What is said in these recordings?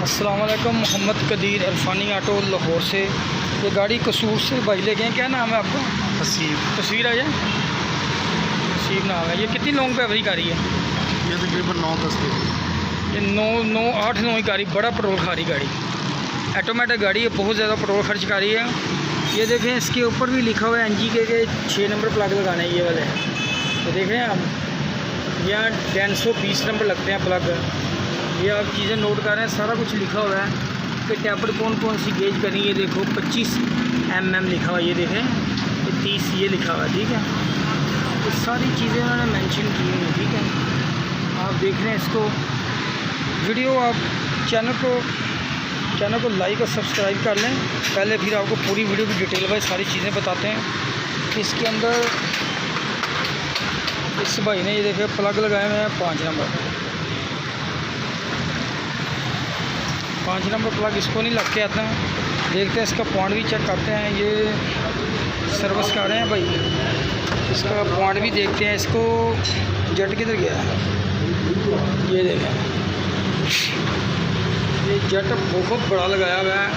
अस्सलाम वालेकुम। मोहम्मद कदीर अरफानी ऑटो लाहौर से। ये गाड़ी कसूर से भाई ले गए। क्या नाम है आपका? तस्वीर आ जाए। तस्वीर नाम है। ये कितनी लोगों पे एवरी गाड़ी है? ये तकरीबन 9-10 की। ये 8-9 की गाड़ी, बड़ा पेट्रोल खा रही गाड़ी। ऑटोमेटिक गाड़ी है, बहुत ज़्यादा पेट्रोल खर्च कर रही है। ये देखें, इसके ऊपर भी लिखा हुआ है NG के 6 नंबर प्लग लगाना है, ये वाले। तो देख रहे हैं आप, यहाँ 120 नंबर लगते हैं प्लग। ये आप चीज़ें नोट कर रहे हैं, सारा कुछ लिखा हुआ है कि टैपर कौन कौन सी गेज करनी है। ये देखो 25 mm लिखा हुआ है, ये देखें। ये 30 ये लिखा हुआ है, ठीक है। ये सारी चीज़ें उन्होंने मेंशन की हुई हैं, ठीक है। आप देख रहे हैं इसको वीडियो। आप चैनल को लाइक और सब्सक्राइब कर लें पहले, फिर आपको पूरी वीडियो की डिटेल वाइज सारी चीज़ें बताते हैं। इसके अंदर इस भाई ने ये देखे प्लग लगाए हुए हैं 5 नंबर प्लग। इसको नहीं लग के आता है। देखते हैं इसका पॉइंट भी चेक करते हैं। ये सर्विस कर रहे हैं भाई, इसका पॉइंट भी देखते हैं। इसको जेट किधर गया है, ये देखें। ये जेट बहुत बड़ा लगाया हुआ है,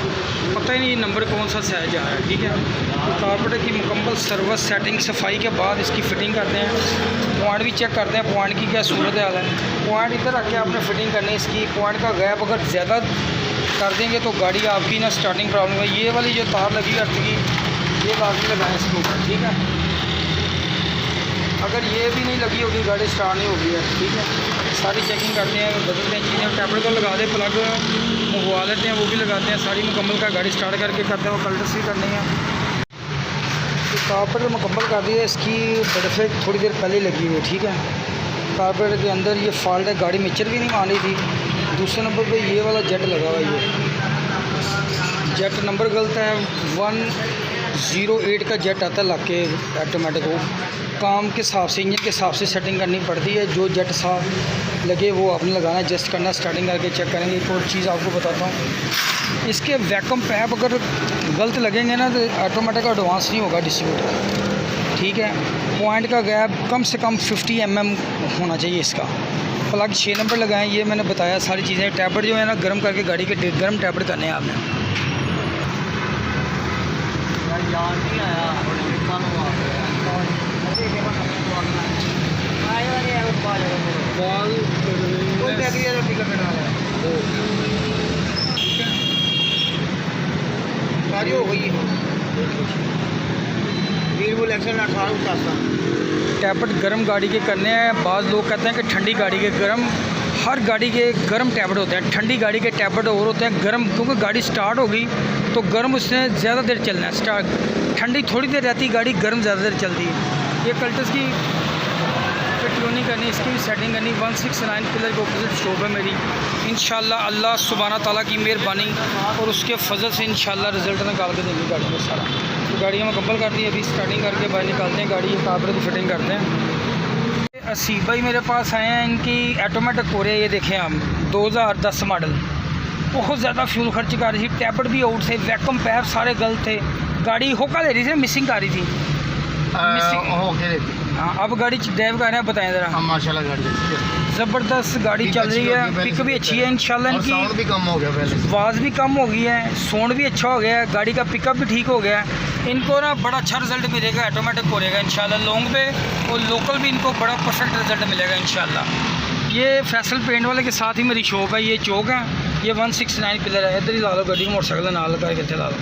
पता ही नहीं नंबर कौन सा साइज आ रहा है, ठीक है। कारपेटर की मुकम्मल सर्विस सेटिंग सफाई के बाद इसकी फ़िटिंग करते हैं। पॉइंट भी चेक करते हैं, पॉइंट की क्या सूरत हाल है। पॉइंट इधर रख के आपने फ़िटिंग करनी है इसकी। पॉइंट का गैप अगर ज़्यादा कर देंगे तो गाड़ी आपकी ना स्टार्टिंग प्रॉब्लम है। ये वाली जो तार लगी अर्थ की, ये लाजमी लगाएं इसके ऊपर, ठीक है। अगर ये भी नहीं लगी होगी गाड़ी स्टार्ट नहीं होगी है, ठीक है। सारी चेकिंग करते हैं, बदलते हैं चीज़ें। टैपर को लगा दे, प्लग मंगवा लेते हैं, वो भी लगाते हैं। सारी मुकम्मल का गाड़ी स्टार्ट करके करते हैं, वो कल्टस भी करनी है। तो कारपेटर मुकम्मल कर दी है, इसकी बर्फ़े थोड़ी देर पहले लगी हुई है, ठीक है। कारपेटर के अंदर ये फॉल्ट है, गाड़ी मिक्सचर भी नहीं मान रही थी। दूसरे नंबर पे ये वाला जेट लगा हुआ है। ये जेट नंबर गलत है, 108 का जेट आता है लग के ऑटोमेटिक। को काम के हिसाब से, इंजन के हिसाब से सेटिंग करनी पड़ती है। जो जेट साफ लगे वो आपने लगाना, एडजस्ट करना। स्टार्टिंग करके चेक करेंगे। एक और चीज़ आपको बताता हूँ, इसके वैक्यूम पैप अगर गलत लगेंगे ना तो ऑटोमेटिक एडवांस नहीं होगा डिस्ट्रीब्यूटर, ठीक है। पॉइंट का गैप कम से कम 50 mm होना चाहिए इसका। प्लग 6 नंबर लगाएं, ये मैंने बताया सारी चीज़ें। टैपर जो है ना गर्म करके गाड़ी के गर्म टैपर करने हैं आपने। गाड़ी हो गई टैपर गर्म गाड़ी के करने हैं। बाद लोग कहते हैं कि ठंडी गाड़ी के गर्म। हर गाड़ी के गर्म टैबलेट होते हैं, ठंडी गाड़ी के टैबलेट और होते हैं गर्म, क्योंकि गाड़ी स्टार्ट होगी तो गर्म उसने ज़्यादा देर चलना है। स्टार्ट ठंडी थोड़ी देर रहती है, गाड़ी गर्म ज़्यादा देर चलती है। ये कल्टस की ट्यूनिंग करनी, इसकी भी सेटिंग करनी। 169 पिलर के ऑपोजिट शॉप है मेरी। इंशाल्लाह अल्लाह सुब्हाना ताला की मेहरबानी और उसके फजल से इंशाल्लाह रिज़ल्ट निकाल के देंगे गाड़ी में सारा। तो गाड़ियाँ मुकम्मल कर दी, अभी स्टार्टिंग करके बाहर निकालते हैं गाड़ी। कारपेटर की फिटिंग करते हैं। 80 भाई मेरे पास आए हैं, इनकी ऑटोमेटिक हो रही है। ये देखें हम 2010 मॉडल, बहुत ज़्यादा फ्यूल खर्च कर रही थी। टैपर भी आउट थे, वैक्यूम पैप सारे गलत थे। गाड़ी होका ले रही थी, मिसिंग कर रही थी। हाँ, अब गाड़ी ड्राइव कर रहे हैं, बताएं ज़रा। माशाल्लाह गाड़ी ज़बरदस्त गाड़ी चल रही है, पिक भी अच्छी है इंशाल्लाह। इनकी साउंड भी कम हो गया, पहले आवाज़ भी कम हो गई है, साउंड भी अच्छा हो गया है, गाड़ी का पिकअप भी ठीक हो गया है। इनको ना बड़ा अच्छा रिजल्ट मिलेगा, ऑटोमेटिक हो रहेगा इंशाल्लाह। लॉन्ग पे और लोकल भी इनको बड़ा परफेक्ट रिजल्ट मिलेगा इंशाल्लाह। ये फैसल पेंट वाले के साथ ही मेरी शॉप है, ये चौक है। ये 169 पिलर है, इधर ही ला लो गाड़ी, मोटरसाइकिल ना लगा के ला लो।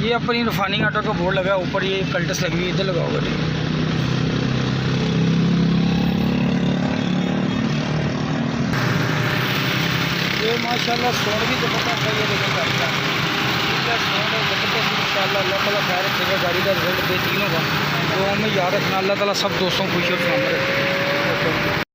ये अपनी रिफाइनिंग ऑटो का बोर्ड लगा ऊपर, ये कल्टस लगी हुई, इधर लगाओ गाड़ी। ये माशाल्लाह साउंड भी ज़बरदस्त है, ये देखें गाड़ी का साउंड है ज़बरदस्त। इंशाल्लाह अल्लाह ताला खैर रखेगा, गाड़ी का रिजल्ट बेहतरीन होगा। तो हमें याद रखना, अल्लाह ताला सब दोस्तों को खुशी और सलामत रखे।